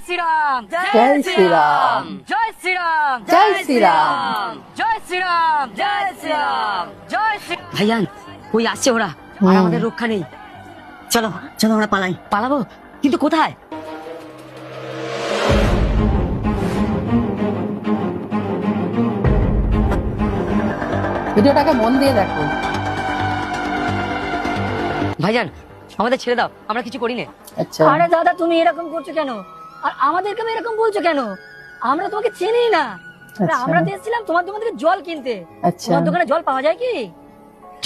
শ্রীরাম জয় শ্রীরাম জয় শ্রীরাম জয় শ্রীরাম জয় শ্রীরাম জয় শ্রীরাম জয় শ্রী ভাইজান ওই আসছে ওরা আর আমাদের রক্ষা নেই। চলো চলো আমরা পালাই। পালাবো কিন্তু কোথায়? ভিডিওটাকে মন দিয়ে দেখো। ভাইজান আমাদের ছেড়ে দাও, আমরা কিছু করি না। আচ্ছা আরে দাদা তুমি এরকম করছো কেন? আর আমাদেরকে এরকম বলছো কেন? আমরা তোমাকে চিনি না। আরে আচ্ছা। আমরা দিয়েছিলাম তোমার দোকান থেকে জল কিনতে। আচ্ছা তোমার দোকানে জল পাওয়া যায় কি?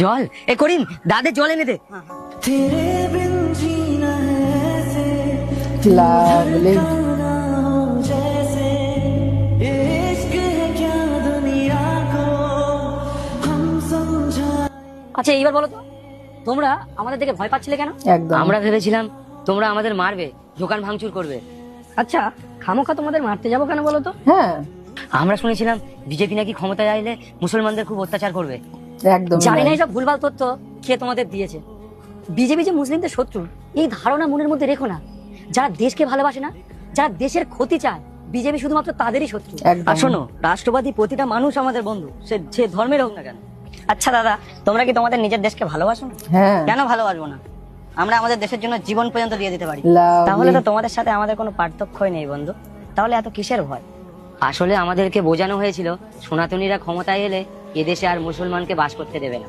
জল এ করিম দাদের জল এনে দে। লাভলি আচ্ছা এইবার বলো তো তোমরা আমাদের দেখে ভয় পাচ্ছিলে কেন? একদম আমরা ভেবেছিলাম তোমরা আমাদের মারবে, দোকান ভাঙচুর করবে। আচ্ছা খামোখা তোমাদের মারতে যাবো কেন বলো তো? হ্যাঁ আমরা শুনেছিলাম বিজেপি নাকি ক্ষমতায় আইলে মুসলমানদের খুব অত্যাচার করবে। একদম জানি না এইসব ভুলভাল তথ্য কে তোমাদের দিয়েছে। বিজেপি যে মুসলিমদের শত্রু এই ধারণা মনের মধ্যে রেখো না। যারা দেশকে ভালোবাসে না, যারা দেশের ক্ষতি চায়, বিজেপি শুধুমাত্র তাদেরই শত্রু। একদম আর শোনো, রাষ্ট্রবাদী প্রতিটা মানুষ আমাদের বন্ধু, সে ধর্মের হোক না কেন। আচ্ছা দাদা, তোমরা কি তোমাদের নিজের দেশকে ভালোবাসো না? হ্যাঁ কেন ভালোবাসবো না? আমরা আমাদের দেশের জন্য জীবন পর্যন্ত দিয়ে দিতে পারি। Lovely. তাহলে তো তোমাদের সাথে আমাদের কোনো পার্থক্যই নেই বন্ধু। তাহলে এত কিসের ভয়? আসলে আমাদেরকে বোঝানো হয়েছিল সনাতনীরা ক্ষমতায় এলে এদেশে আর মুসলমানকে বাস করতে দেবে না।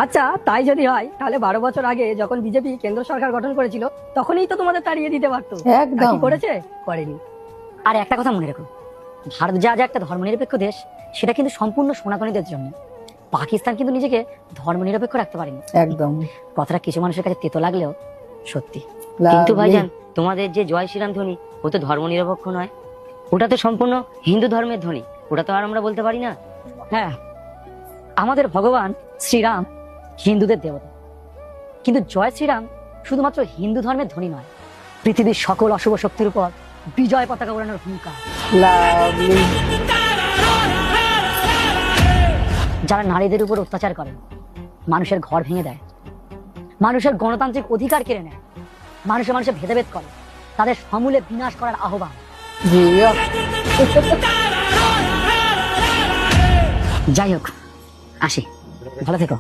আচ্ছা তাই যদি হয় তাহলে 12 বছর আগে যখন বিজেপি কেন্দ্র সরকার গঠন করেছিল তখনই তো তোমাদের তাড়িয়ে দিতে পারতো। একদম। তা কি করেছে? করেনি। আর একটা কথা মনে রেখো, ভারত যা একটা ধর্মনিরপেক্ষ দেশ, সেটা কিন্তু সম্পূর্ণ সনাতনীদের জন্য। পাকিস্তান কিন্তু নিজেকে ধর্মনিরপেক্ষ রাখতে পারেনি। একদম কথাটা কিছু মানুষের কাছে তেতো লাগলেও সত্যি। কিন্তু Lovely. ভাইজান তোমাদের যে জয় শ্রীরাম ধ্বনি, ও তো ধর্ম নিরপেক্ষ নয়, ওটা তো সম্পূর্ণ হিন্দু ধর্মের ধ্বনি। ওটা তো আর আমরা বলতে পারি না। হ্যাঁ আমাদের ভগবান শ্রীরাম হিন্দুদের দেবতা, কিন্তু জয় শ্রীরাম শুধুমাত্র হিন্দু ধর্মের ধ্বনি নয়, পৃথিবীর সকল অশুভ শক্তির উপর বিজয় পতাকা ওড়ানোর হুঙ্কার। লাভলি যারা নারীদের উপর অত্যাচার করে, মানুষের ঘর ভেঙে দেয়, মানুষের গণতান্ত্রিক অধিকার কেড়ে নেয়, মানুষের ভেদাভেদ করে, তাদের সমূলে বিনাশ করার আহ্বান। জিও যাই হোক আসি, ভালো থেকো।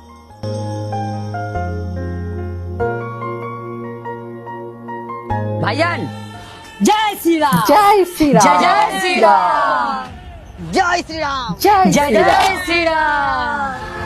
ভাইজান জয় শ্রীরাম জয় শ্রীরাম জয় শ্রীরাম জয় শ্রীরাম। জয় জয় শ্রীরাম শ্রীরাম।